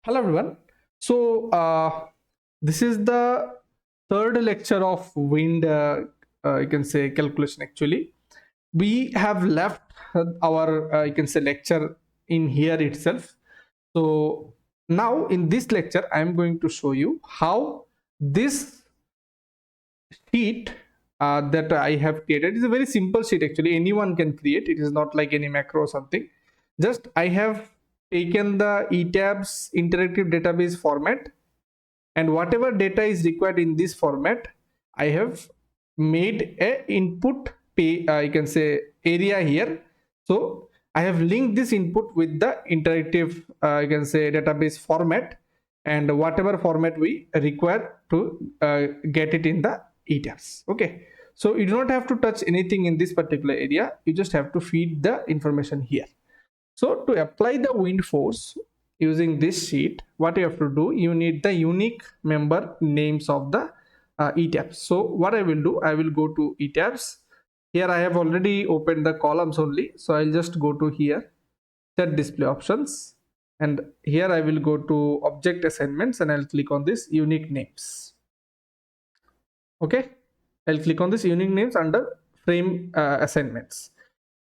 Hello everyone. So this is the third lecture of wind you can say calculation. Actually, we have left our you can say lecture in here itself. So now in this lecture I am going to show you how this sheet that I have created is a very simple sheet. Actually, anyone can create. It is not like any macro or something. Just I have taken the ETABS interactive database format, and whatever data is required in this format, I have made a input you can say area here. So I have linked this input with the interactive you can say database format, and whatever format we require to get it in the ETABS. Okay, so you do not have to touch anything in this particular area. You just have to feed the information here. So to apply the wind force using this sheet, what you have to do, you need the unique member names of the ETABS. So what I will do, I will go to ETABS. Here I have already opened the columns only. So I'll just go to here, set display options. And here I will go to object assignments and I'll click on this unique names. Okay, I'll click on this unique names under frame assignments.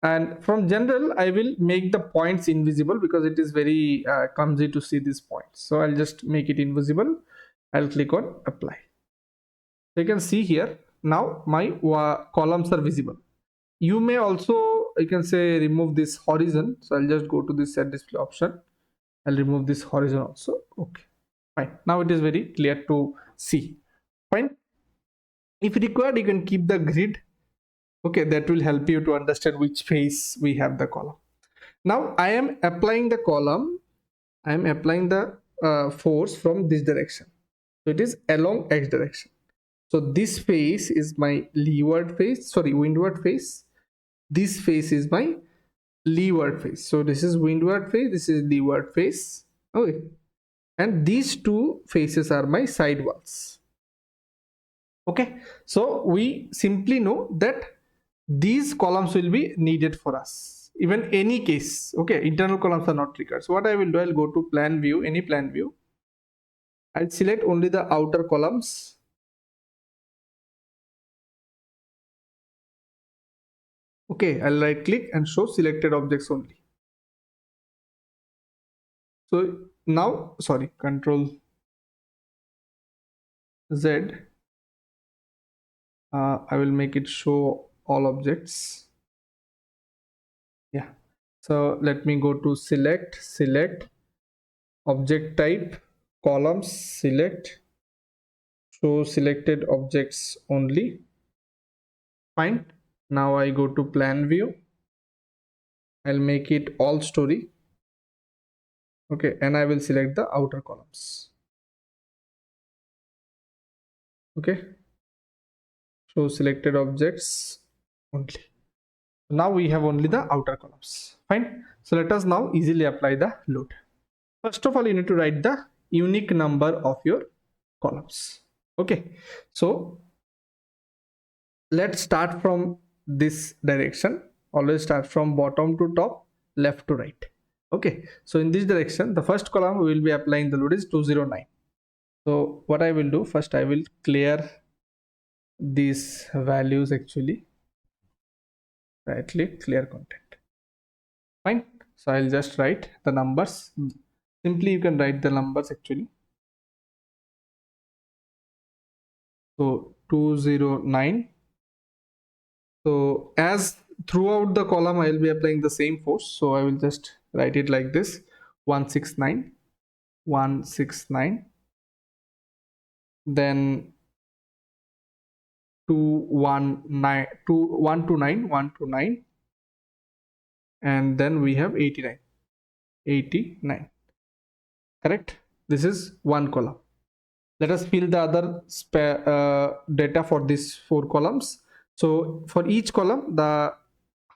And from general, I will make the points invisible because it is very clumsy to see these points. So I'll just make it invisible. I'll click on apply. So you can see here now my columns are visible. You may also, you can say, remove this horizon. So I'll just go to this set display option. I'll remove this horizon also. Okay, fine. Now it is very clear to see. Fine. If required, you can keep the grid. Okay, that will help you to understand which phase we have the column. Now I am applying the column. I am applying the force from this direction. So it is along x direction. So this phase is my leeward phase, sorry, windward phase. This phase is my leeward phase. So this is windward phase, this is leeward phase. Okay, and these two phases are my side walls. Okay, so we simply know that these columns will be needed for us, even any case. Okay, internal columns are not required. So what I will do, I'll go to plan view, any plan view. I'll select only the outer columns. Okay, I'll right click and show selected objects only. So now, sorry, Control Z. I will make it show all objects. Yeah, so let me go to select object type, columns, select, show selected objects only. Fine. Now I go to plan view. I'll make it all story. Okay, and I will select the outer columns. Okay, show selected objects only. Now we have only the outer columns. Fine. So let us now easily apply the load. First of all, you need to write the unique number of your columns. Okay, so let's start from this direction. Always start from bottom to top, left to right. Okay, so in this direction, the first column we will be applying the load is 209. So what I will do, first I will clear these values. Actually, right click, clear content. Fine. So I'll just write the numbers. Simply you can write the numbers actually. So 209. So as throughout the column I will be applying the same force, so I will just write it like this: 169, 169, then 219, 129, 129, and then we have 89, 89. Correct? This is one column. Let us fill the other data for these 4 columns. So for each column, the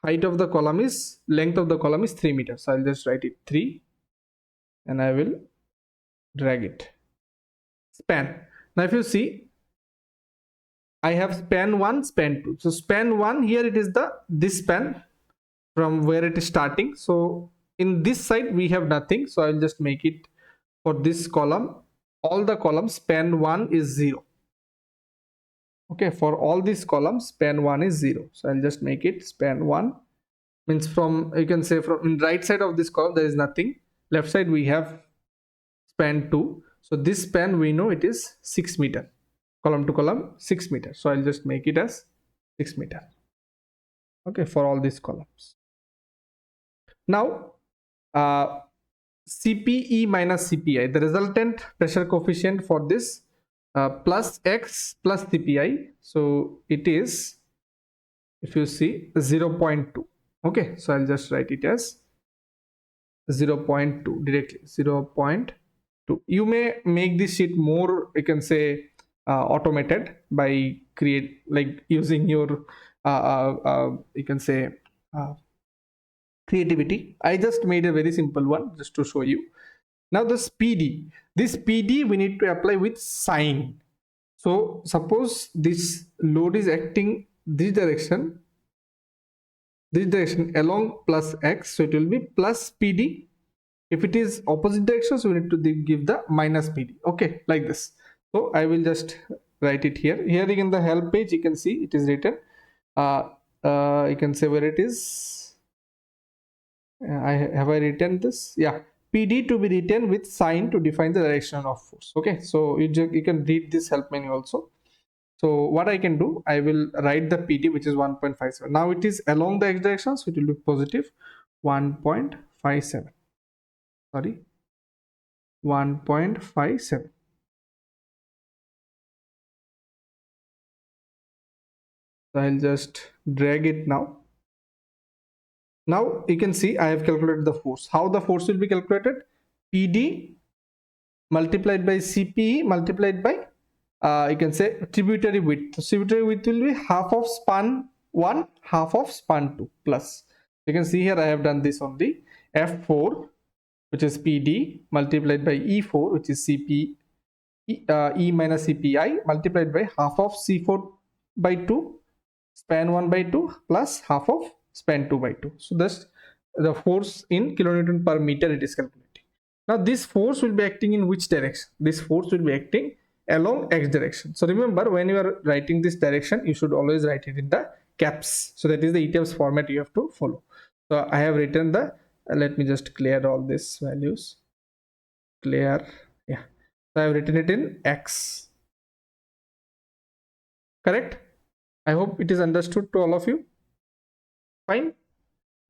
height of the column is, length of the column is 3 meters. So I'll just write it 3 and I will drag it. Span. Now if you see, I have span 1, span 2. So span 1, here it is this span from where it is starting. So in this side we have nothing. So I'll just make it for this column, all the columns span 1 is 0. Okay, for all these columns span 1 is 0. So I'll just make it span 1, means from, you can say, from in right side of this column there is nothing, left side we have span 2. So this span we know it is 6 meter, column to column 6 meter. So I'll just make it as 6 meter. Okay, for all these columns. Now CPE minus CPI, the resultant pressure coefficient for this plus X plus CPI, so it is, if you see, 0.2. okay, so I'll just write it as 0.2 directly, 0.2. You may make this sheet more, you can say, automated by using your you can say creativity. I just made a very simple one just to show you. Now this PD we need to apply with sign. So suppose this load is acting this direction along plus X, so it will be plus PD. If it is opposite direction, so we need to give the minus PD. Okay, like this. So I will just write it here. Here in the help page you can see it is written, you can say where it is. Have I written this? Yeah, PD to be written with sign to define the direction of force. Okay, so you can read this help menu also. So what I can do, I will write the PD, which is 1.57. Now it is along the X direction, so it will be positive 1.57. Sorry, 1.57. So I'll just drag it now. Now you can see I have calculated the force. How the force will be calculated? PD multiplied by CPE multiplied by you can say tributary width. So tributary width will be half of span 1, half of span 2 plus. You can see here I have done this on the F4, which is PD multiplied by E4, which is CP E minus CPI multiplied by half of C4 by 2 span 1 by 2 plus half of span 2 by 2. So that's the force in kilonewton per meter it is calculating. Now this force will be acting in which direction? This force will be acting along X direction. So remember, when you are writing this direction, you should always write it in the caps. So that is the ETABS format you have to follow. So I have written the, let me just clear all these values. Clear, yeah. So I have written it in X. Correct? I hope it is understood to all of you. Fine.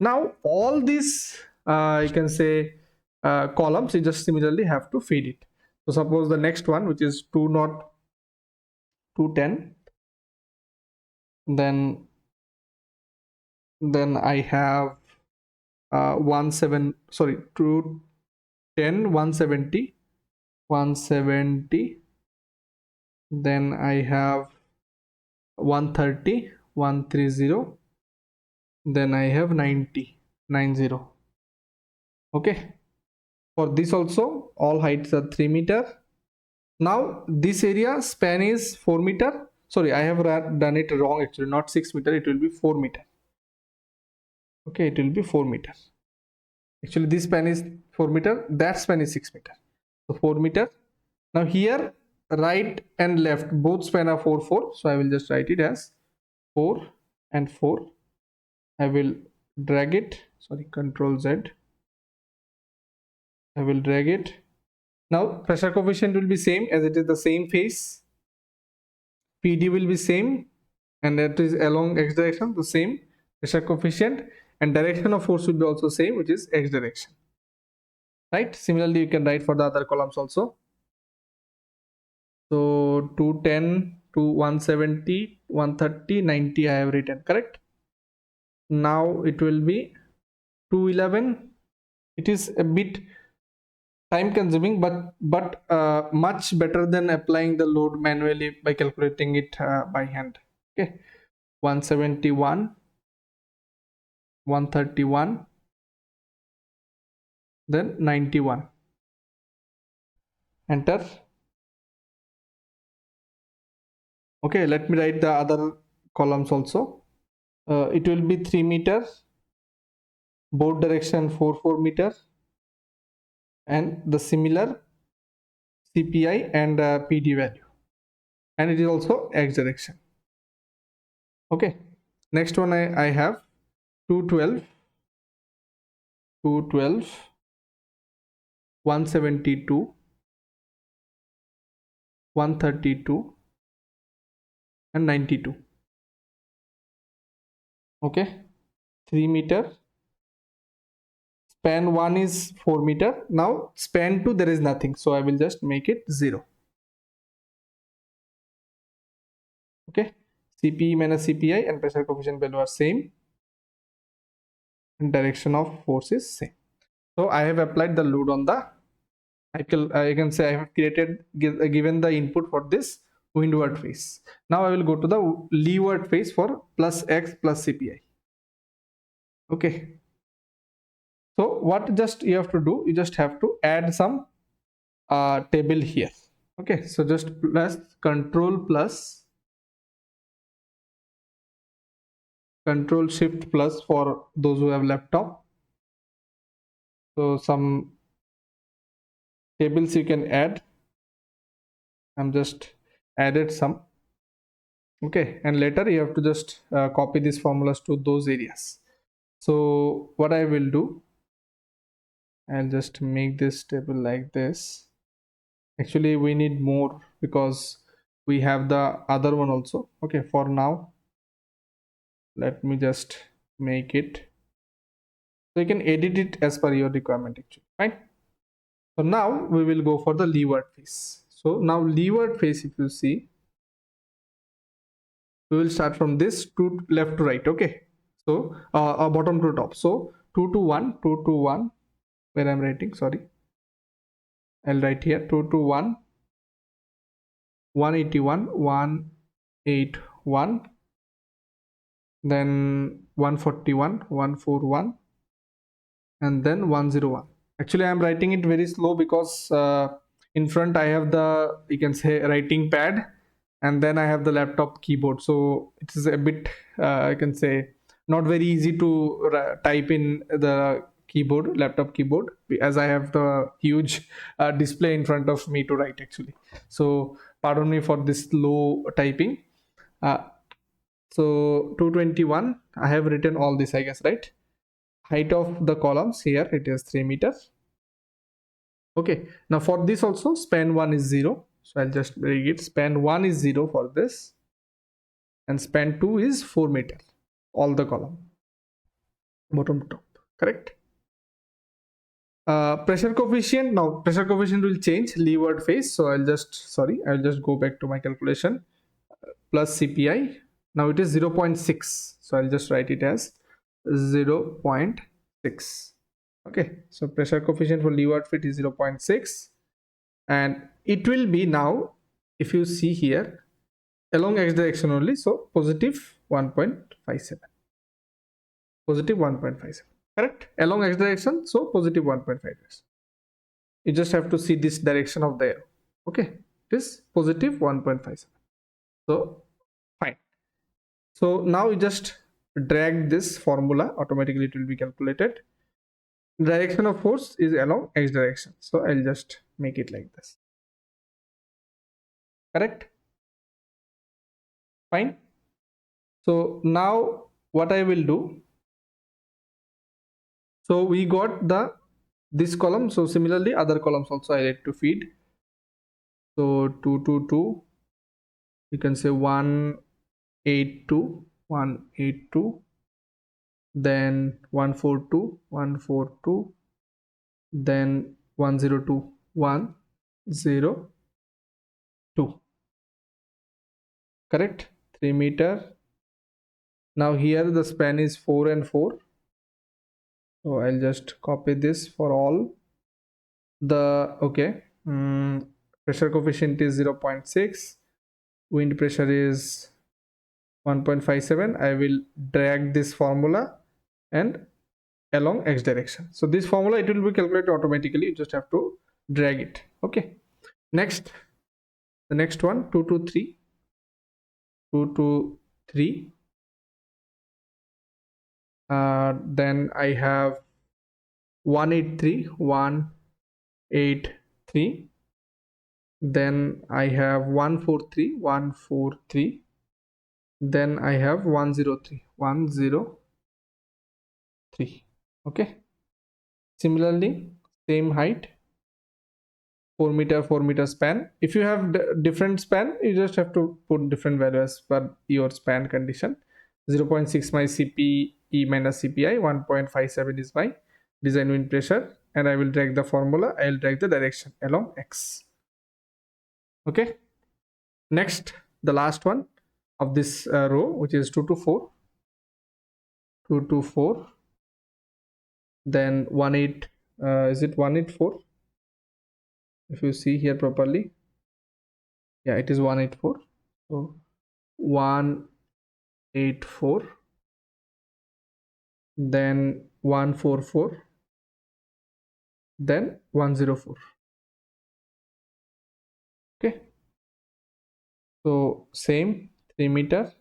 Now all these you can say columns, you just similarly have to feed it. So suppose the next one, which is 210, then I have 210, 170, then I have 130, 130, then I have 90. Okay, for this also all heights are 3 meter. Now this area span is 4 meter. Sorry, I have done it wrong actually, not 6 meter, it will be 4 meter. Okay, it will be 4 meter. Actually this span is 4 meter, that span is 6 meter. So 4 meter. Now here right and left both span are 4 4, so I will just write it as 4 and 4. I will drag it, sorry, Control Z. I will drag it. Now pressure coefficient will be same, as it is the same phase. PD will be same, and that is along X direction, the same pressure coefficient, and direction of force will be also same, which is X direction. Right? Similarly, you can write for the other columns also. So 210 to 170, 130, 90 I have written, correct? Now it will be 211. It is a bit time consuming, but much better than applying the load manually by calculating it by hand. Okay, 171, 131, then 91. Enter. Okay, let me write the other columns also. It will be 3 meter, both direction 4 meter, and the similar CPI and PD value, and it is also x direction. Okay, next one I have 212, 172, 132 and 92. Okay, 3 meter. Span 1 is 4 meter. Now span 2 there is nothing, so I will just make it 0. Okay, CPE minus CPI and pressure coefficient value are same, and direction of force is same. So I have applied the load on the, I can say I have given the input for this windward phase. Now I will go to the leeward phase for plus x plus CPI. Okay, so what just you have to do, you just have to add some table here. Okay, so just control shift plus for those who have laptop. So some tables you can add. I'm just added some. Okay, and later you have to just copy these formulas to those areas. So what I will do, I'll just make this table like this. Actually we need more because we have the other one also. Okay, for now let me just make it so you can edit it as per your requirement actually. Fine. So now we will go for the leeward phase. So now leeward phase, if you see, we will start from this to left to right. Okay, so bottom to top. So 2 to 1, 2 to 1, where I'm writing, sorry, I'll write here 2 to 1, 181, 181, then 141, 141, and then 101. Actually I'm writing it very slow because in front I have the, you can say, writing pad, and then I have the laptop keyboard, so it is a bit I can say not very easy to type in the keyboard, laptop keyboard, as I have the huge display in front of me to write actually. So pardon me for this slow typing. So 221, I have written all this, I guess, right? Height of the columns here, it is 3 meters. Okay, now for this also span 1 is 0, so I'll just bring it. Span 1 is 0 for this, and span 2 is 4 meter, all the column, bottom to top. Correct. Pressure coefficient, now pressure coefficient will change leeward phase, so I'll just go back to my calculation. Plus CPI, now it is 0.6, so I'll just write it as 0.6. Okay, so pressure coefficient for leeward fit is 0.6, and it will be, now if you see here, along x direction only, so positive 1.57, positive 1.57. Correct, along x direction, so positive 1.5. You just have to see this direction of the arrow. Okay, it is positive 1.57. So fine. So now you just drag this formula, automatically it will be calculated. Direction of force is along x direction, so I'll just make it like this. Correct. Fine. So now what I will do, so we got this column, so similarly other columns also I need to feed. So 222, you can say 182, 182, then 142, 142, then 102, 102. Correct. 3 meter. Now here the span is 4 and 4, so I'll just copy this for all the, okay, pressure coefficient is 0.6, wind pressure is 1.57. I will drag this formula and along x direction, so this formula it will be calculated automatically, you just have to drag it. Okay, next, the next one, 2 to 3, 2 to 3, then I have 183, 183, then I have 143, then I have 103. Okay, similarly same height, 4 meter span. If you have different span, you just have to put different values per your span condition. 0.6 my CPE minus CPI, 1.57 is my design wind pressure, and I will drag the formula. I will drag the direction along X. Okay, next the last one of this row, which is 2 to 4, then 18, is it 184? If you see here properly, yeah, it is 184. So 184, then 144, then 104. Okay, so same 3 meter,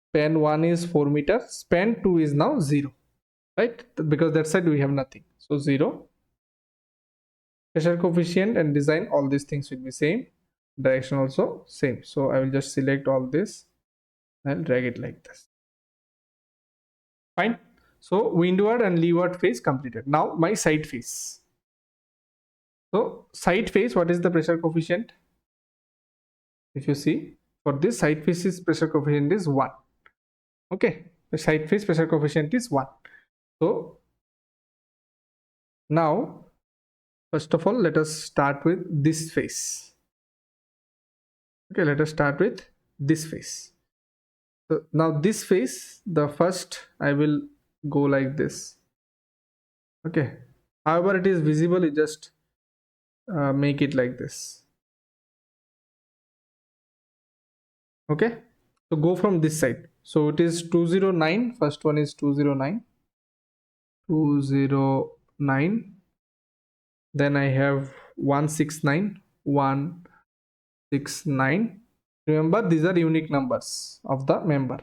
span 1 is 4 meter, span 2 is now 0, right? Because that side we have nothing, so 0. Pressure coefficient and design, all these things will be same, direction also same. So I will just select all this and drag it like this. Fine. So windward and leeward phase completed. Now my side phase. So side phase, what is the pressure coefficient? If you see, for this side phase pressure coefficient is 1. Okay, the side phase pressure coefficient is 1. So now first of all, let us start with this phase. Okay, let us start with this phase. So now this phase, the first I will go like this. Okay, however it is visible, you just make it like this. Okay, so go from this side. So it is 209, first one is 209, then I have 169. Remember, these are unique numbers of the member.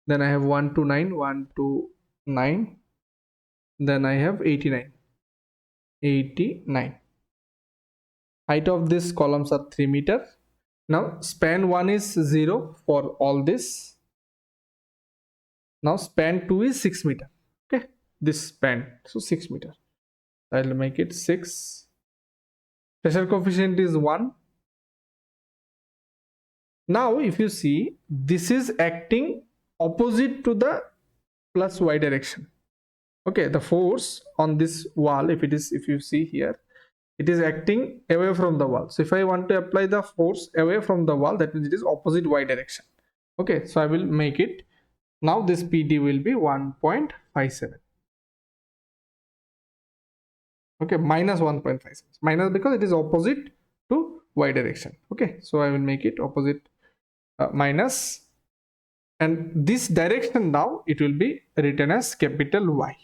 Then I have 129, then I have 89. Height of these columns are 3 meter. Now span 1 is 0 for all this. Now span 2 is 6 meter. Okay, this span, so 6 meter. I'll make it 6. Pressure coefficient is 1. Now if you see, this is acting opposite to the plus y direction. Okay, the force on this wall, if you see here, it is acting away from the wall. So if I want to apply the force away from the wall, that means it is opposite y direction. Okay, so I will make it, now this PD will be 1.57. okay, minus 1.57, minus because it is opposite to y direction. Okay, so I will make it opposite, minus, and this direction now it will be written as capital Y,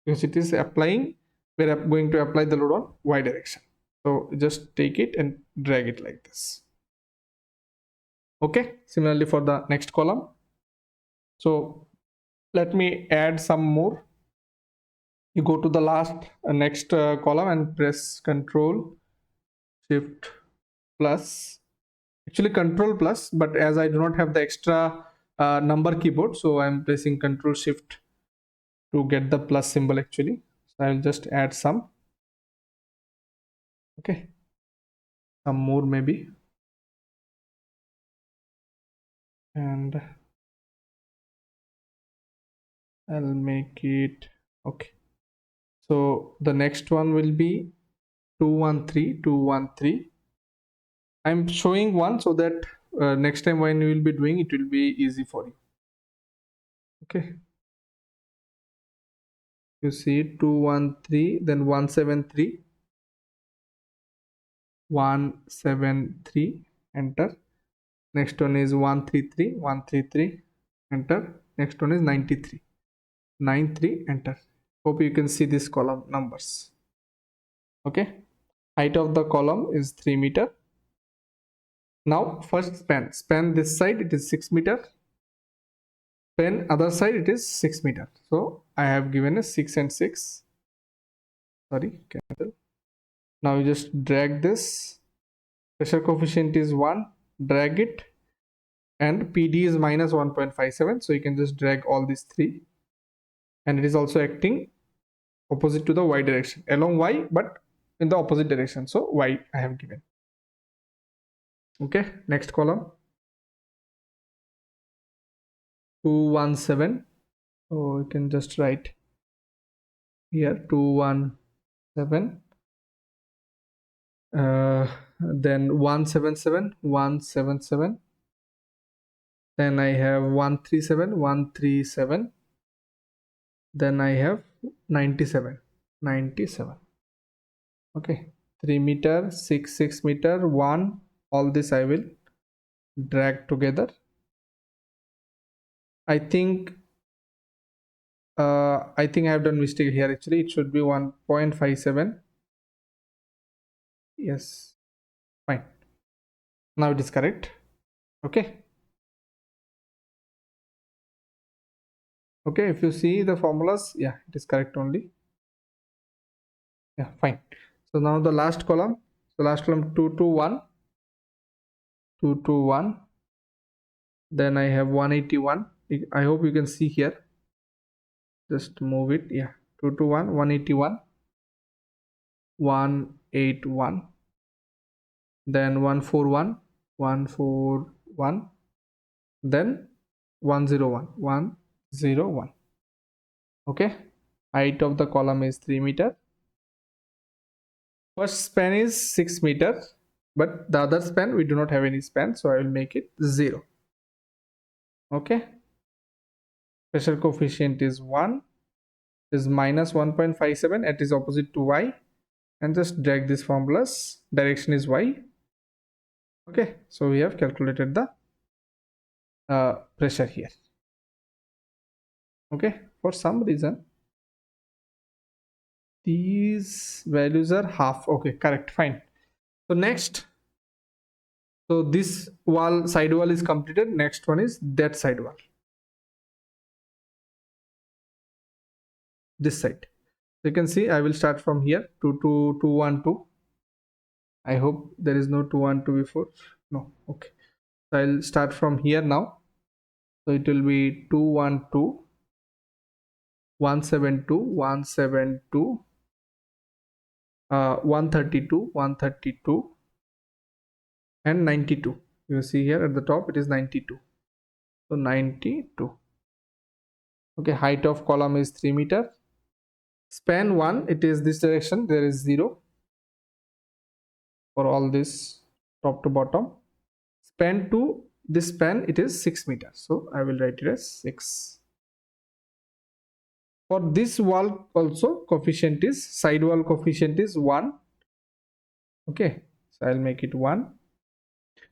because it is applying, we are going to apply the load on y direction. So just take it and drag it like this. Okay, similarly for the next column. So let me add some more. You go to the next column and press Control Shift plus, actually Control plus, but as I do not have the extra number keyboard, so I am pressing Control Shift to get the plus symbol actually. So I will just add some. Okay, some more maybe, and I'll make it okay. So the next one will be 213. I'm showing one so that next time when you will be doing it will be easy for you. Okay, you see 213, then 173, enter. Next one is 133, enter. Next one is 93, enter. Hope you can see this column numbers. Okay, height of the column is 3 meter. Now first span this side, it is 6 meter, span other side, it is 6 meter. So I have given a 6 and 6, sorry, cancel. Now you just drag this pressure coefficient is 1, drag it, and PD is minus 1.57, so you can just drag all these three, and it is also acting opposite to the y direction, along y but in the opposite direction, so y I have given. Okay, next column, 217, so you can just write here 217, then 177, then I have 137, then I have 97. Okay, 3 meter, 6 meter, 1, all this I will drag together. I think I have done mistake here. Actually it should be 1.57. Yes, fine, now it is correct. Okay, if you see the formulas, yeah, it is correct only. Yeah, fine. So now the last column, 221, then I have 181. I hope you can see here, just move it. Yeah, 221, 181, 181, then 141, then 101. Okay, height of the column is 3 meter. First span is 6 meter, but the other span we do not have any span, so I will make it 0. Okay, pressure coefficient is 1, is minus 1.57, it is opposite to y, and just drag this formulas, direction is y. Okay, so we have calculated the pressure here. Okay, for some reason these values are half. Okay, correct, fine. So next, so this wall, side wall is completed. Next one is that side wall, this side. So you can see I will start from here, 212. I hope there is no 212 before. No, okay, so I'll start from here now. So it will be 212, 172, 132, and 92. You see here at the top it is 92. So 92. Okay, height of column is 3 meter. Span 1, it is this direction, there is 0 for all this top to bottom. Span 2, this span it is 6 meter, so I will write it as 6. For this wall also, coefficient is, side wall coefficient is 1. Okay, so I'll make it 1.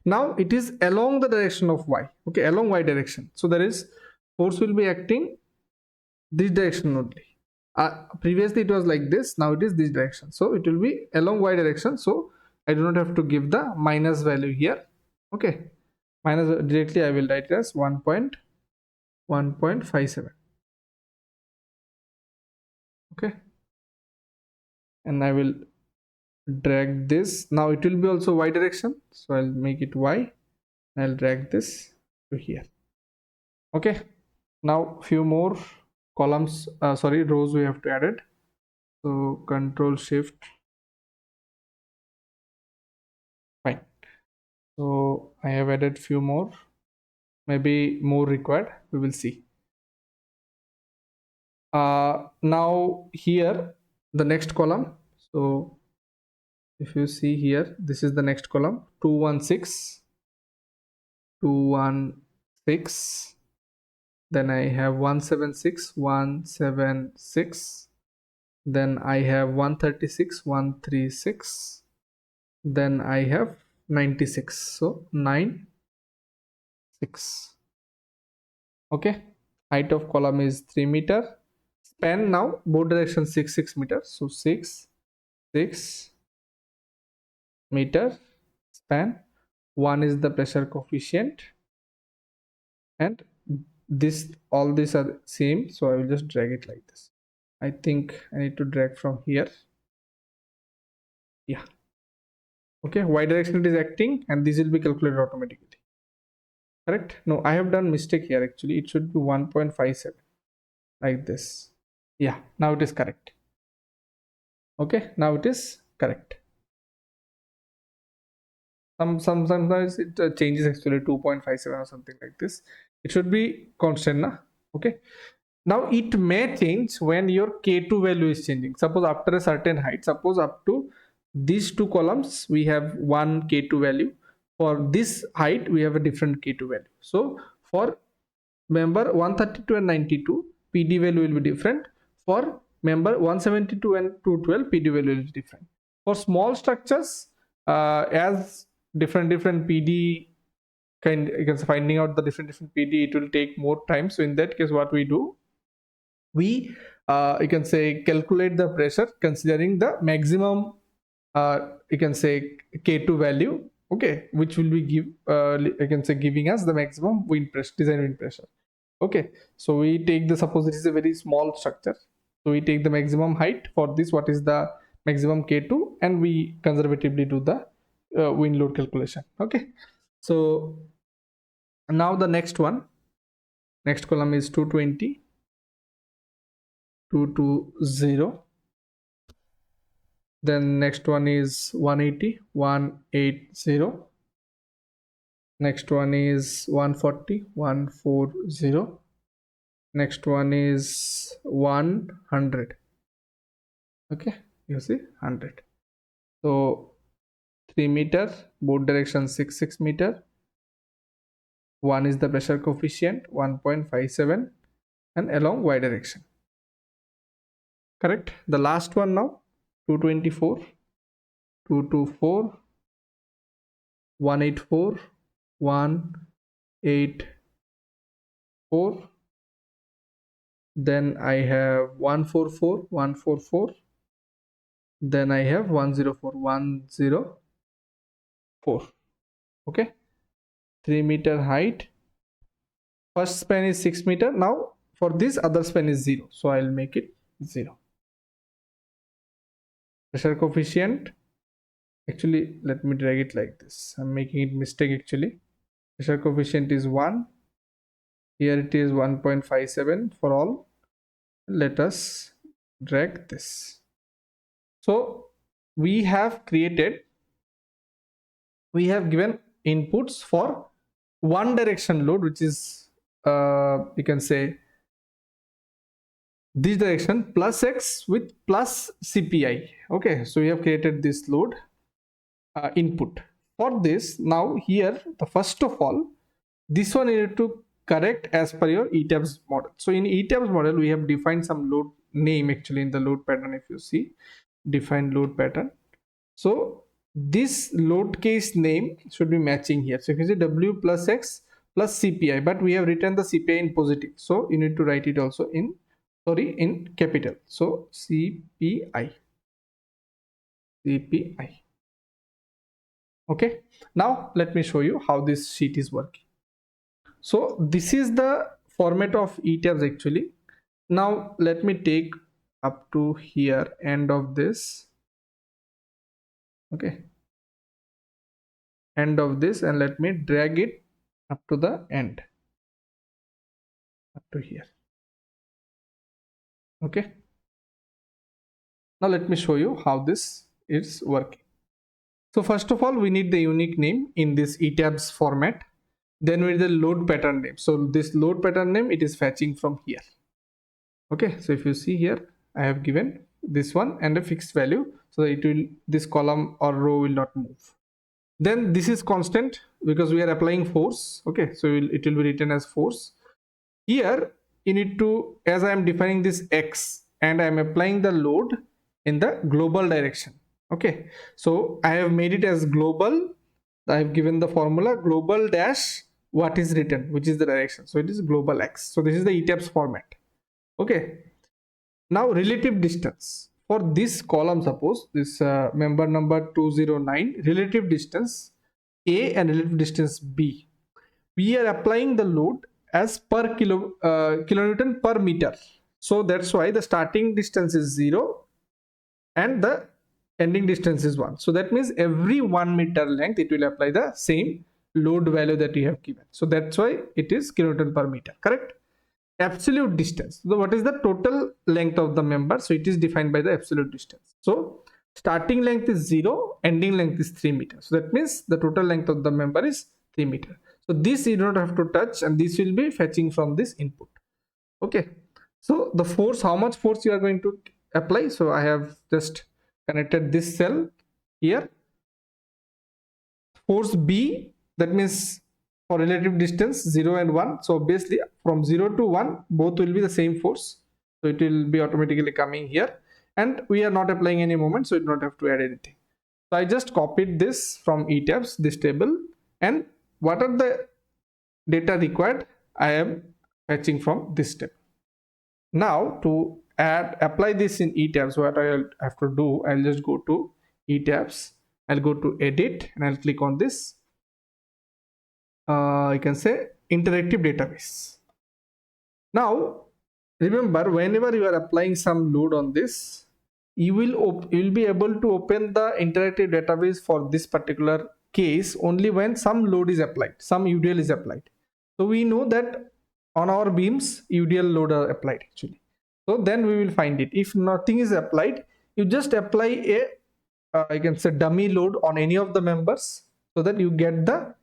Now it is along the direction of y. Okay, along y direction, so there is force will be acting this direction only. Previously it was like this, now it is this direction, so it will be along y direction, so I do not have to give the minus value here. Okay, minus directly I will write it as 1.57. okay, and I will drag this. Now it will be also y direction, so I'll make it y. I'll drag this to here. Okay, now few more columns, rows we have to add it. So control shift, fine. So I have added few more, maybe more required, we will see. Now here the next column, so if you see here, this is the next column, 216, then I have 176, then I have 136, then I have 96, so 96. Okay, height of column is 3 meter. Span now both directions 6 meter, so 6 meter span. 1 is the pressure coefficient, and this, all these are same, so I will just drag it like this. I think I need to drag from here. Yeah, Okay, y direction it is acting, and this will be calculated automatically. Correct? No, I have done mistake here actually. It should be 1.57 like this. Yeah, now it is correct. Okay, now it is correct. Sometimes it changes actually 2.57 or something like this. It should be constant, na? Okay. Now it may change when your K2 value is changing. Suppose after a certain height, suppose up to these two columns we have one K2 value. For this height we have a different K2 value. So for member 132 and 92, PD value will be different. For member 172 and 212, PD value will be different. For small structures, as different PD finding out the different PD, it will take more time. So in that case, what we do, we you can say calculate the pressure considering the maximum you can say K2 value, okay, which will be you can say giving us the maximum wind pressure, design wind pressure. Okay, so we take the, suppose it is a very small structure, so we take the maximum height for this, what is the maximum K2, and we conservatively do the wind load calculation. Okay, so now the next column is 220, 220, then next one is 180, 180, next one is 140, 140, next one is 100. Okay, you see 100. So 3 meter, both directions 6 meter. 1 is the pressure coefficient, 1.57, and along y direction. Correct. The last one now, 224, 224, 184, 184. Then I have 144, 144. Then I have 104, 104. Okay. 3 meter height. First span is 6 meter. Now for this other span is 0. So I'll make it 0. Pressure coefficient. Actually, let me drag it like this. I'm making it mistake actually. Pressure coefficient is 1. Here it is 1.57 for all. Let us drag this. So we have given inputs for one direction load, which is you can say this direction plus X with plus CPI. Okay, so we have created this load input. For this, now here, the first of all, this one you need to correct as per your ETABS model. So in ETABS model, we have defined some load name actually in the load pattern. If you see, define load pattern. So this load case name should be matching here. So if you see W plus X plus CPI, but we have written the CPI in positive. So you need to write it also in capital. So CPI. Okay, now let me show you how this sheet is working. So this is the format of ETABS actually. Now let me take up to here, end of this. Okay, end of this, and let me drag it up to the end, up to here. Okay, now let me show you how this is working. So first of all, we need the unique name in this ETABS format. Then we need the load pattern name. So this load pattern name, it is fetching from here. Okay, so if you see here, I have given this one and a fixed value, so it will, this column or row will not move. Then this is constant because we are applying force. Okay, so it will be written as force. Here you need to, as I am defining this X and I am applying the load in the global direction. Okay, so I have made it as global. I have given the formula global dash what is written, which is the direction. So it is global X. So this is the ETABS format. Okay, now relative distance for this column, suppose this member number 209, relative distance A and relative distance B, we are applying the load as per kilonewton per meter. So that's why the starting distance is 0 and the ending distance is 1. So that means every 1 meter length it will apply the same load value that you have given. So that's why it is kilonewton per meter, correct? Absolute distance. So what is the total length of the member? So it is defined by the absolute distance. So starting length is 0, ending length is 3 meters. So that means the total length of the member is 3 meters. So this you don't have to touch, and this will be fetching from this input. Okay. So the force, how much force you are going to apply? So I have just connected this cell here. Force B, that means for relative distance 0 and 1. So obviously from 0 to 1 both will be the same force. So it will be automatically coming here, and we are not applying any moment, so you do not have to add anything. So I just copied this from ETABS, this table, and what are the data required I am fetching from this table. Now to apply this in ETABS, what I have to do, I'll just go to ETABS, I'll go to edit, and I'll click on this you can say interactive database. Now remember, whenever you are applying some load on this, you will be able to open the interactive database for this particular case only when some load is applied, some UDL is applied. So we know that on our beams UDL load are applied actually. So then we will find it. If nothing is applied, you just apply a you can say dummy load on any of the members, so that you get the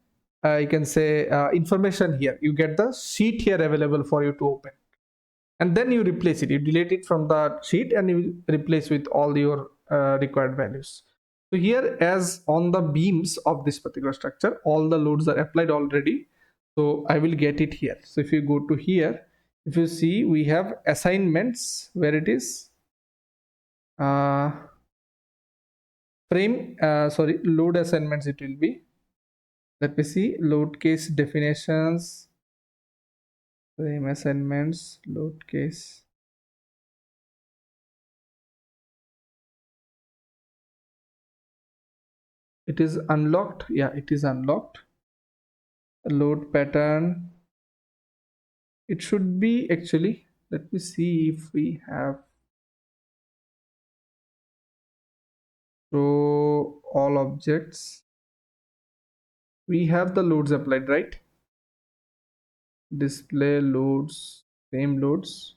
you can say information here, you get the sheet here available for you to open, and then you replace it, you delete it from the sheet and you replace with all your required values. So here, as on the beams of this particular structure all the loads are applied already, so I will get it here. So if you go to here, if you see, we have assignments where it is load assignments, it will be, let me see, load case definitions, frame assignments, load case. It is unlocked. Yeah, it is unlocked. Load pattern, it should be actually, let me see if we have, so all objects, we have the loads applied, right? Display loads, same loads.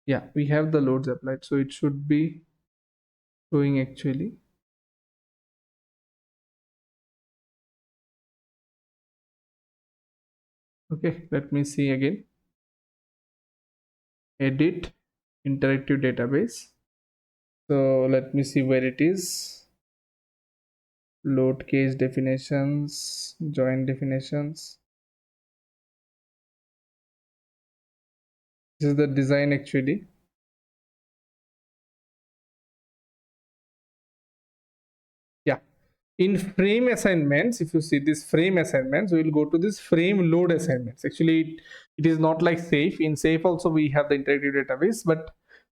Yeah, we have the loads applied, so it should be showing actually. Okay, let me see again. Edit interactive database. So let me see where it is. Load case definitions, join definitions. This is the design actually. Yeah, in frame assignments, if you see this frame assignments, we will go to this frame load assignments. Actually it is not like safe. In safe also we have the interactive database, but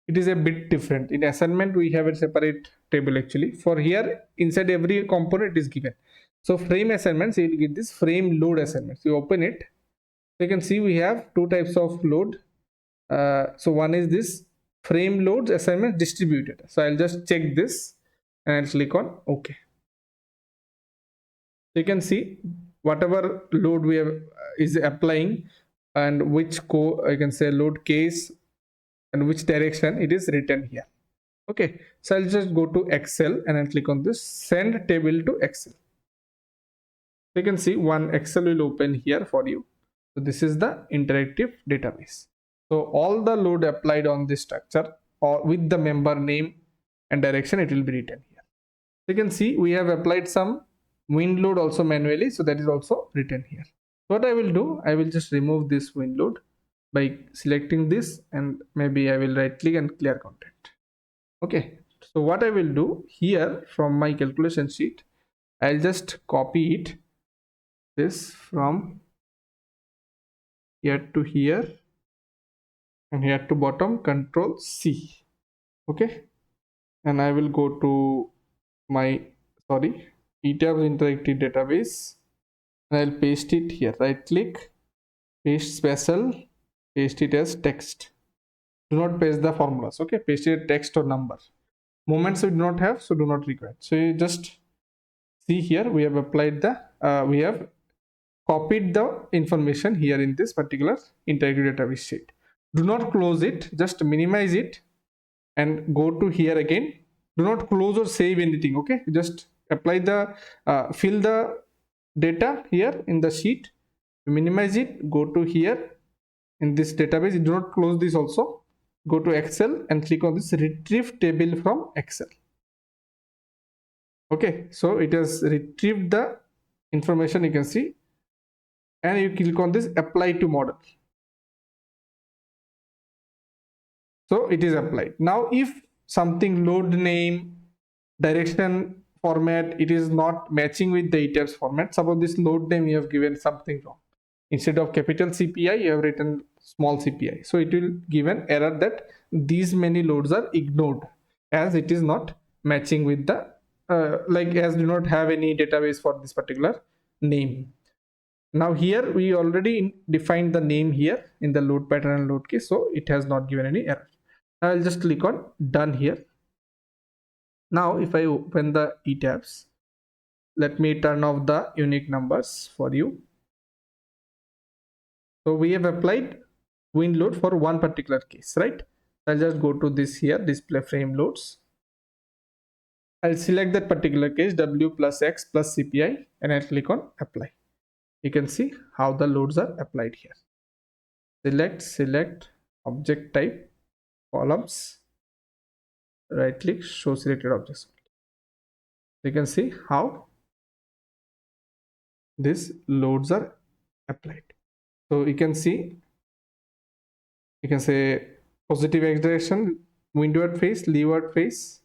it is a bit different. In assignment we have a separate table actually. For here, inside every component is given. So frame assignments, you will get this frame load assignments. You open it, so you can see we have two types of load. So one is this frame loads assignment distributed. So I'll just check this and I'll click on OK. So you can see whatever load we have is applying, and which I can say load case and which direction it is written here. Okay, so I'll just go to Excel and I'll click on this send table to Excel. So you can see one Excel will open here for you. So this is the interactive database. So all the load applied on this structure or with the member name and direction, it will be written here. So you can see we have applied some wind load also manually, so that is also written here. What I will do, I will just remove this wind load by selecting this, and maybe I will right click and clear content. Okay, so what I will do here from my calculation sheet, I'll just copy it, this from here to here and here to bottom, Control C. Okay, and I will go to my ETABS interactive database and I'll paste it here. Right click, paste special, paste it as text. do not paste the formulas. Okay, paste a text or number. Moments we do not have, so do not require. So you just see here, we have applied the we have copied the information here in this particular interactive database sheet. Do not close it, just minimize it and go to here again. Do not close or save anything. Okay, just apply the fill the data here in the sheet, minimize it, go to here in this database. Do not close this also. Go to Excel and click on this retrieve table from Excel. Okay, so it has retrieved the information, you can see, and you click on this apply to model. So it is applied. Now if something load name, direction format, it is not matching with the ETABS format. Suppose this load name you have given something wrong. Instead of capital CPI, you have written small CPI. So it will give an error that these many loads are ignored, as it is not matching with the like as do not have any database for this particular name. Now here we already defined the name here in the load pattern and load case, so it has not given any error. I'll just click on done here. Now if I open the ETABS, let me turn off the unique numbers for you. So we have applied wind load for one particular case, right? I'll just go to this here, display frame loads. I'll select that particular case, W plus X plus CPI, and I'll click on apply. You can see how the loads are applied here. Select object type, columns, right click, show selected objects. You can see how these loads are applied. So you can see, you can say positive X direction, windward face, leeward face.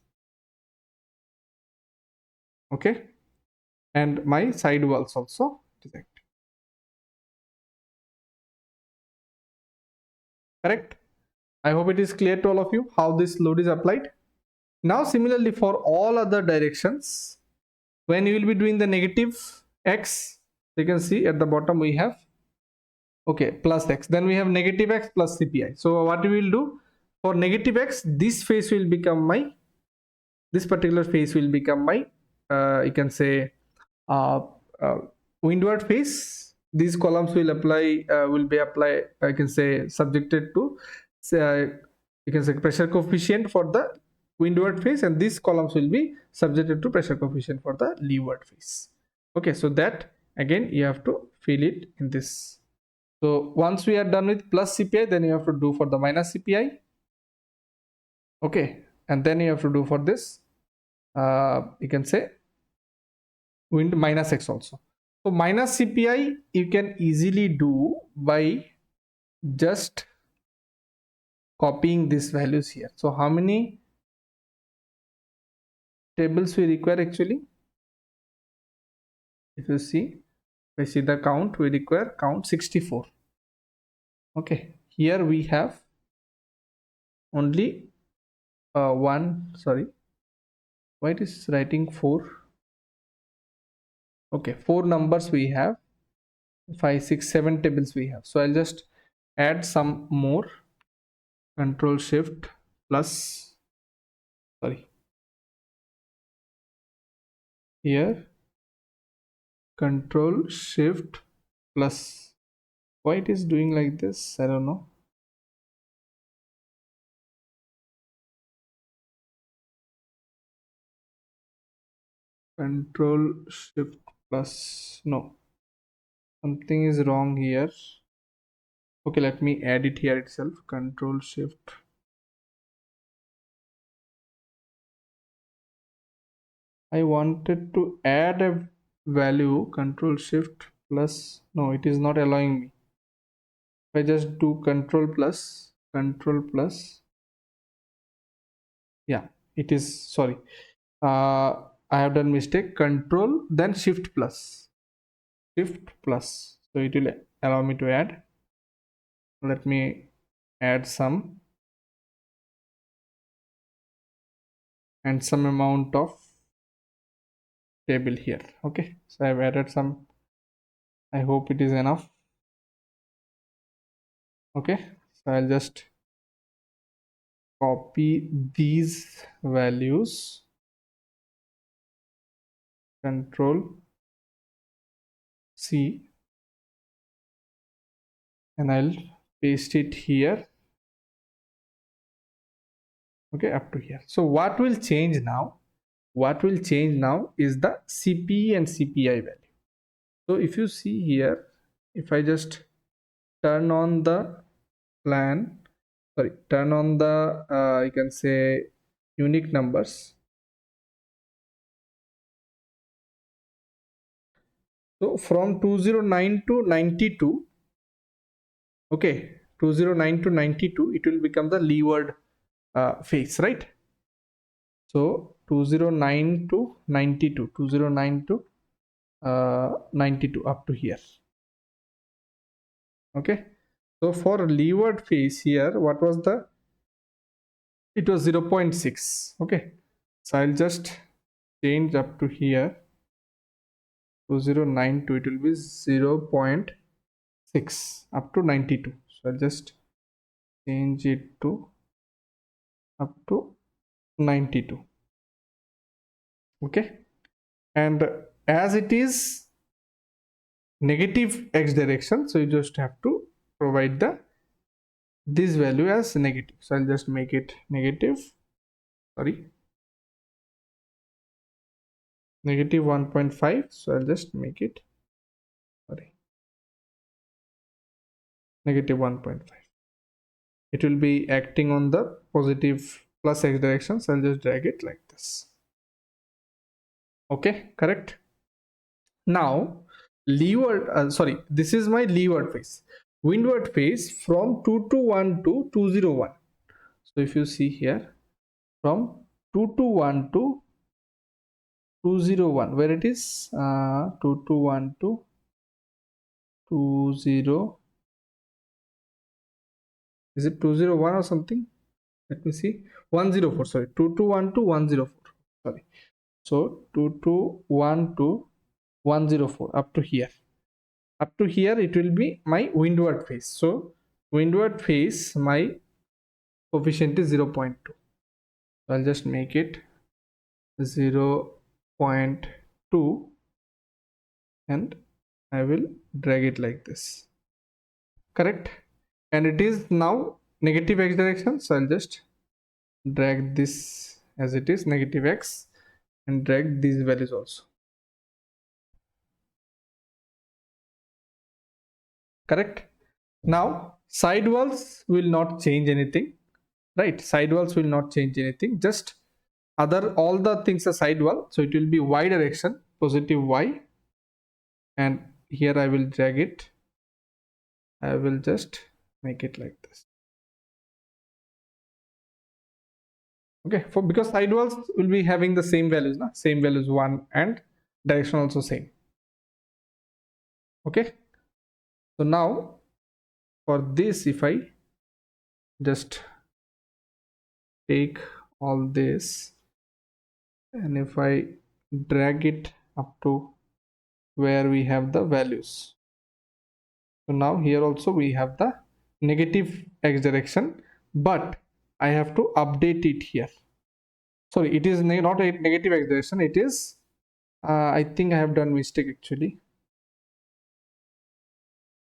Okay, and my side walls also detect. Correct? I hope it is clear to all of you how this load is applied. Now similarly for all other directions, when you will be doing the negative X, you can see at the bottom we have okay plus X, then we have negative X plus CPI. So what we will do for negative X, this face will become my, this particular face will become my you can say windward face. These columns will apply will be applied, I can say subjected to you can say pressure coefficient for the windward face, and these columns will be subjected to pressure coefficient for the leeward face. Okay, so that again you have to fill it in this. So once we are done with plus CPI, then you have to do for the minus CPI. Okay, and then you have to do for this you can say wind minus X also. So minus CPI you can easily do by just copying these values here. So how many tables we require actually? If you see, we see the count, we require count 64. Okay, here we have only one, sorry, why it is writing 4? Okay, 4 numbers we have, 5, 6, 7 tables we have. So I'll just add some more, Control Shift plus, sorry, here Control Shift plus. Why it is doing like this? I don't know. Control Shift plus, no, something is wrong here. Okay, let me add it here itself. Control Shift. I wanted to add a value, Control Shift plus, no, it is not allowing me. If I just do Control plus, yeah, it is, sorry, I have done mistake. Control then Shift plus, so it will allow me to add. Let me add some and some amount of table here. Okay, so I've added some, I hope it is enough. Okay, so I'll just copy these values, Control C, and I'll paste it here. Okay, up to here. So what will change now? What will change now is the CP and CPI value. So if you see here, if I just turn on the turn on the you can say unique numbers. So from 209 to 92, okay, 209 to 92, it will become the leeward phase, right? So 209 to 92, 209 to 92 up to here. Okay, so for leeward phase here, what was the? It was 0.6. Okay, so I'll just change up to here. 2092, it will be 0.6 up to 92. So I'll just change it to up to 92. Okay, and as it is negative x direction, so you just have to provide this value as negative. So I'll just make it negative, negative 1.5. So I'll just make it negative 1.5. It will be acting on the positive plus x direction, so I'll just drag it like this. Okay, correct. Now leeward, this is my leeward phase. Windward phase from 221 to 201. So if you see here, from 221 to 201, where it is 221 to 20, is it 201 or something? Let me see. 104, sorry, 221 to 104, sorry. So 221 to 104 up to here. Up to here it will be my windward phase. So windward phase, my coefficient is 0.2. So I'll just make it 0.2 and I will drag it like this. Correct? And it is now negative x direction, so I'll just drag this as it is, negative x, and drag these values also. Correct? Now side walls will not change anything, right? Side walls will not change anything, just all the things are side wall, so it will be y direction, positive y, and here I will drag it. I will just make it like this. Okay, because side walls will be having the same values, same values 1, and direction also same. Okay, so now for this, if I just take all this and if I drag it up to where we have the values, so now here also we have the negative x direction, but I have to update it here. Sorry, it is not a negative x direction, it is I think I have done mistake actually.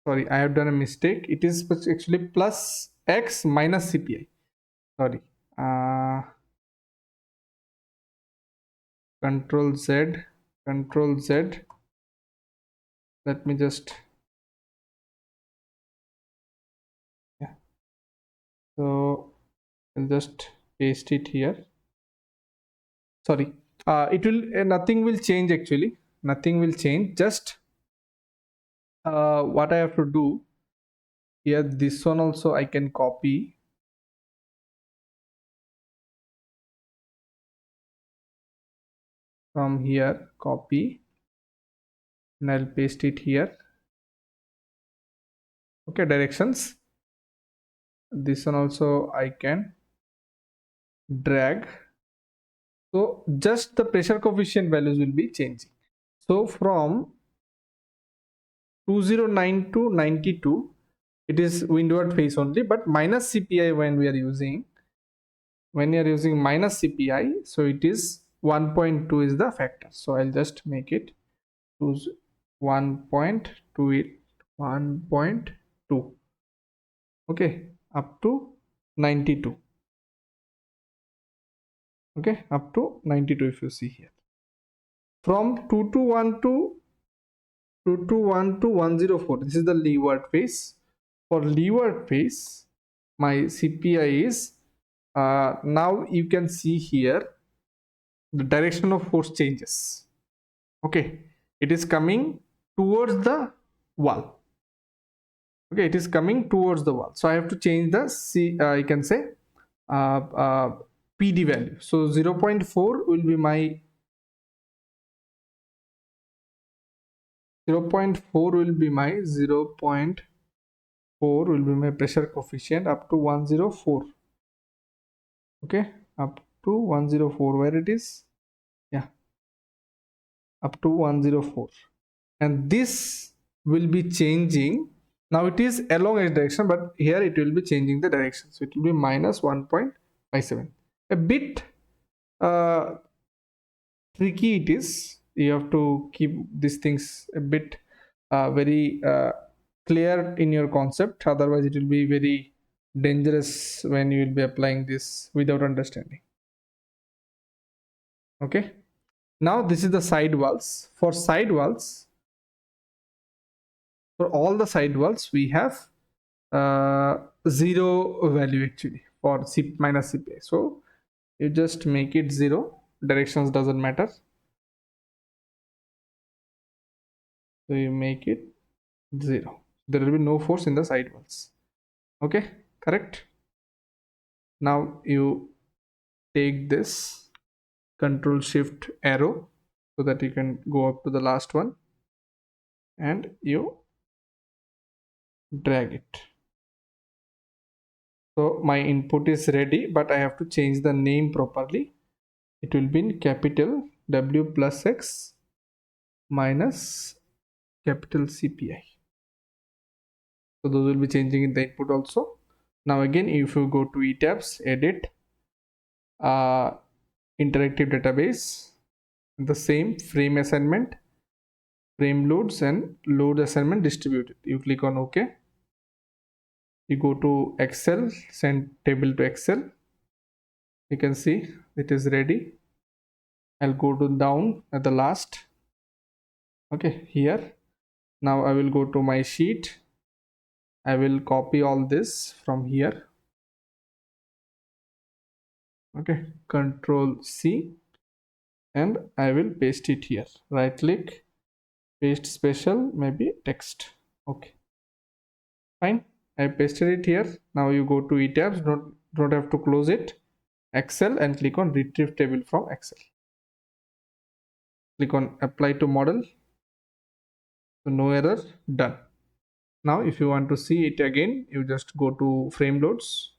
Sorry, I have done a mistake. It is actually plus x minus CPI. Sorry, Control Z. Let me just, yeah. So I'll just paste it here. Sorry, it will nothing will change actually. Nothing will change. Just what I have to do here, this one also I can copy. From here, copy, and I'll paste it here. Okay, directions. This one also I can drag. So just the pressure coefficient values will be changing. So from 209 to 92, it is windward phase only, but minus CPI when we are using. when you are using minus CPI, so it is 1.2 is the factor. So I'll just make it to 1.2, 1.2. Okay, up to 92. Okay, up to 92 if you see here. From 221 to 104, this is the leeward phase. For leeward phase, my CPI is now you can see here the direction of force changes. Okay, it is coming towards the wall. Okay, it is coming towards the wall. So I have to change the you can say PD value. So 0.4 will be my 0.4 will be my 0.4 will be my pressure coefficient up to 104. Okay, up to 104, where it is, yeah, up to 104, and this will be changing. Now it is along x direction, but here it will be changing the direction, so it will be minus 1.57. A bit tricky it is. You have to keep these things a bit very clear in your concept, otherwise it will be very dangerous when you will be applying this without understanding. Okay, now this is the side walls. For side walls, for all the side walls we have 0 value actually for C minus CPI. So you just make it 0, directions doesn't matter, so you make it 0. There will be no force in the side walls. Okay, correct. Now you take this control shift arrow so that you can go up to the last one and you drag it. So my input is ready, but I have to change the name properly. It will be in capital W plus X minus capital CPI. So those will be changing in the input also. Now again, if you go to ETABS, edit, interactive database, the same frame assignment, frame loads and load assignment distributed. You click on OK. You go to Excel, send table to Excel. You can see it is ready. I'll go to down at the last. Okay, here. Now I will go to my sheet. I will copy all this from here. Okay, Control C, and I will paste it here. Right click, paste special, maybe text. Okay, fine. I pasted it here. Now you go to ETABS, don't have to close it. Excel and click on retrieve table from Excel. Click on apply to model. So no error, done. Now if you want to see it again, you just go to frame loads.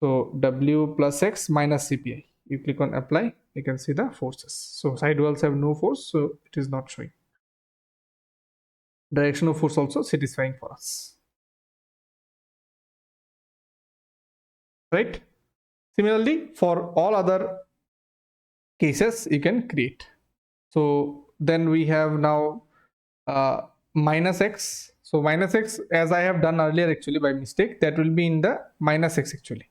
So W plus X minus CPI. You click on apply, you can see the forces. So side walls have no force, so it is not showing. Direction of force also satisfying for us. Right? Similarly, for all other cases, you can create. So then we have now minus X. So minus X, as I have done earlier actually by mistake, that will be in the minus X actually.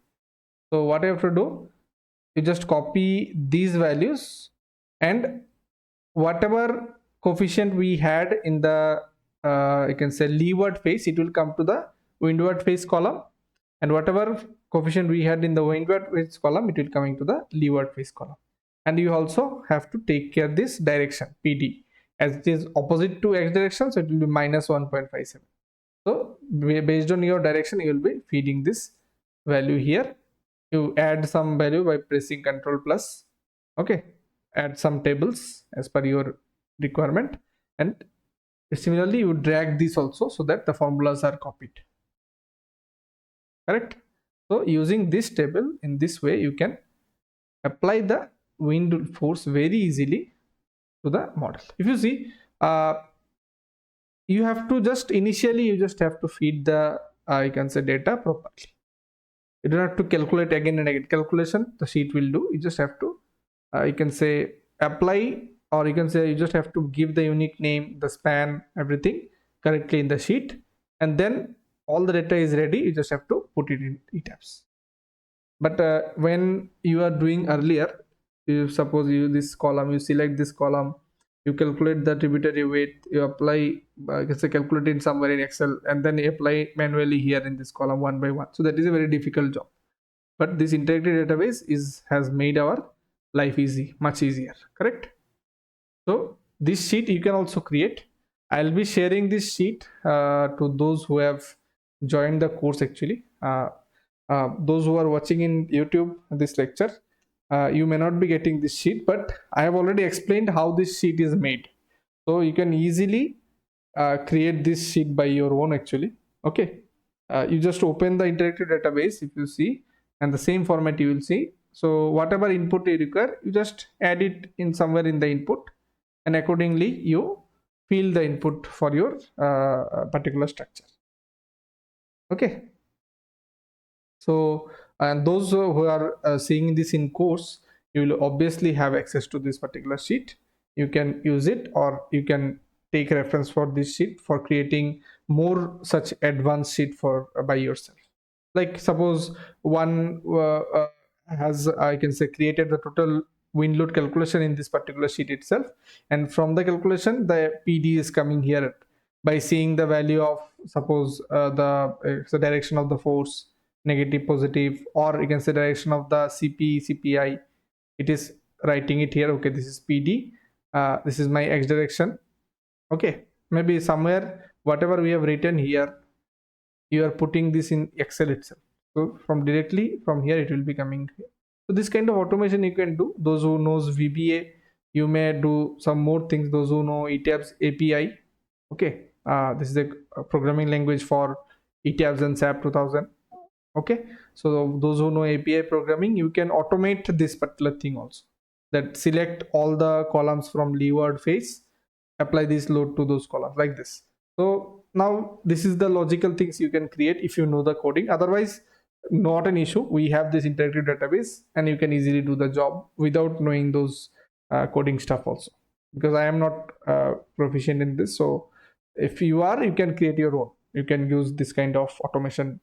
So what I have to do, you just copy these values and whatever coefficient we had in the you can say leeward phase, it will come to the windward phase column, and whatever coefficient we had in the windward phase column, it will coming to the leeward phase column. And you also have to take care this direction PD, as it is opposite to X direction, so it will be minus 1.57. So based on your direction, you will be feeding this value here. You add some value by pressing Control plus. Okay, add some tables as per your requirement, and similarly you drag this also so that the formulas are copied. Correct? So using this table in this way, you can apply the wind force very easily to the model. If you see, you have to just initially you just have to feed the you can say data properly. You don't have to calculate again and again. Calculation the sheet will do. You just have to you can say apply, or you can say you just have to give the unique name, the span, everything correctly in the sheet, and then all the data is ready. You just have to put it in ETABS. But when you are doing earlier, you suppose you this column, you select this column, you calculate the tributary weight, you apply, I can say calculate it somewhere in Excel, and then apply manually here in this column one by one. So that is a very difficult job. But this integrated database has made our life easy, much easier, correct? So this sheet you can also create. I'll be sharing this sheet to those who have joined the course actually. Those who are watching in YouTube this lecture, you may not be getting this sheet, but I have already explained how this sheet is made. So you can easily create this sheet by your own actually. Okay, you just open the interactive database if you see, and the same format you will see. So whatever input you require, you just add it in somewhere in the input, and accordingly you fill the input for your particular structure. Okay. So, and those who are seeing this in course, you will obviously have access to this particular sheet. You can use it, or you can take reference for this sheet for creating more such advanced sheet for by yourself. Like suppose one has, I can say, created the total wind load calculation in this particular sheet itself, and from the calculation the PD is coming here by seeing the value of, suppose the direction of the force, negative, positive, or you can say direction of the CP, CPI. It is writing it here. Okay, this is PD, this is my X direction. Okay, maybe somewhere whatever we have written here, you are putting this in Excel itself. So from directly from here it will be coming here. So this kind of automation you can do. Those who knows VBA, you may do some more things. Those who know ETABS API, okay, this is a programming language for ETABS and SAP 2000. Okay, so those who know API programming, you can automate this particular thing also, that select all the columns from leeward phase, apply this load to those columns like this. So now this is the logical things you can create if you know the coding. Otherwise, not an issue. We have this interactive database and you can easily do the job without knowing those coding stuff also, because I am not proficient in this. So if you are, you can create your own. You can use this kind of automation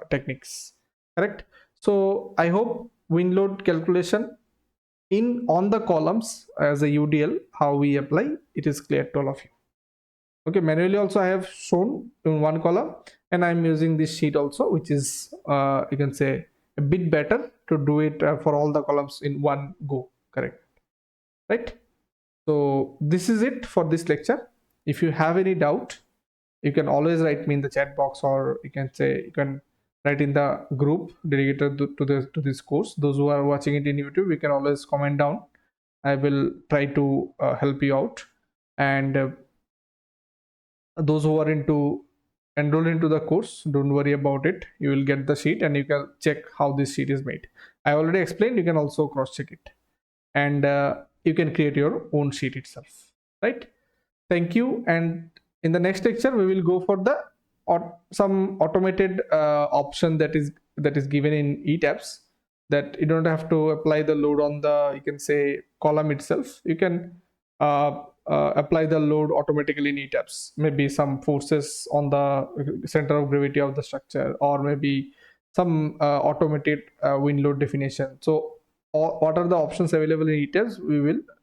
techniques, correct? So I hope wind load calculation in on the columns as a UDL, how we apply it is clear to all of you. Okay, manually also I have shown in one column, and I'm using this sheet also, which is you can say a bit better to do it for all the columns in one go, correct? Right? So this is it for this lecture. If you have any doubt, you can always write me in the chat box, or you can say you can write in the group dedicated to this course. Those who are watching it in YouTube, you can always comment down. I will try to help you out. And those who are enrolled into the course, don't worry about it. You will get the sheet and you can check how this sheet is made. I already explained. You can also cross check it, and you can create your own sheet itself, right? Thank you. And in the next lecture we will go for the some automated option that is given in ETABS, that you don't have to apply the load on the, you can say, column itself. You can apply the load automatically in ETABS, maybe some forces on the center of gravity of the structure, or maybe some automated wind load definition. So what are the options available in ETABS,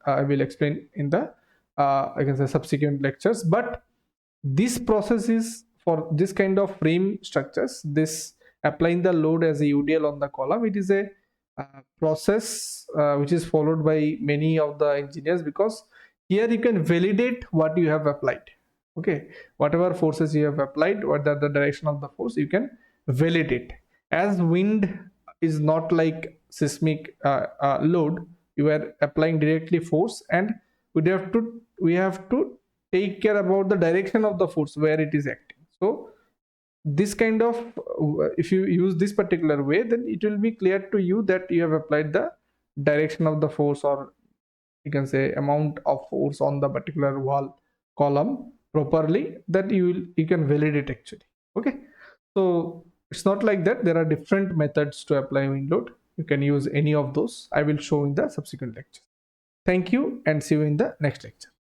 I will explain in the I can say subsequent lectures. But this process is for this kind of frame structures, this applying the load as a UDL on the column, it is a process which is followed by many of the engineers, because here you can validate what you have applied. Okay, whatever forces you have applied, what are the direction of the force, you can validate. As wind is not like seismic load, you are applying directly force, and we have to take care about the direction of the force where it is acting. So this kind of if you use this particular way, then it will be clear to you that you have applied the direction of the force, or you can say amount of force on the particular wall column properly, that you can validate actually. Okay, so It's not like that. There are different methods to apply wind load. You can use any of those. I will show in the subsequent lecture. Thank you and see you in the next lecture.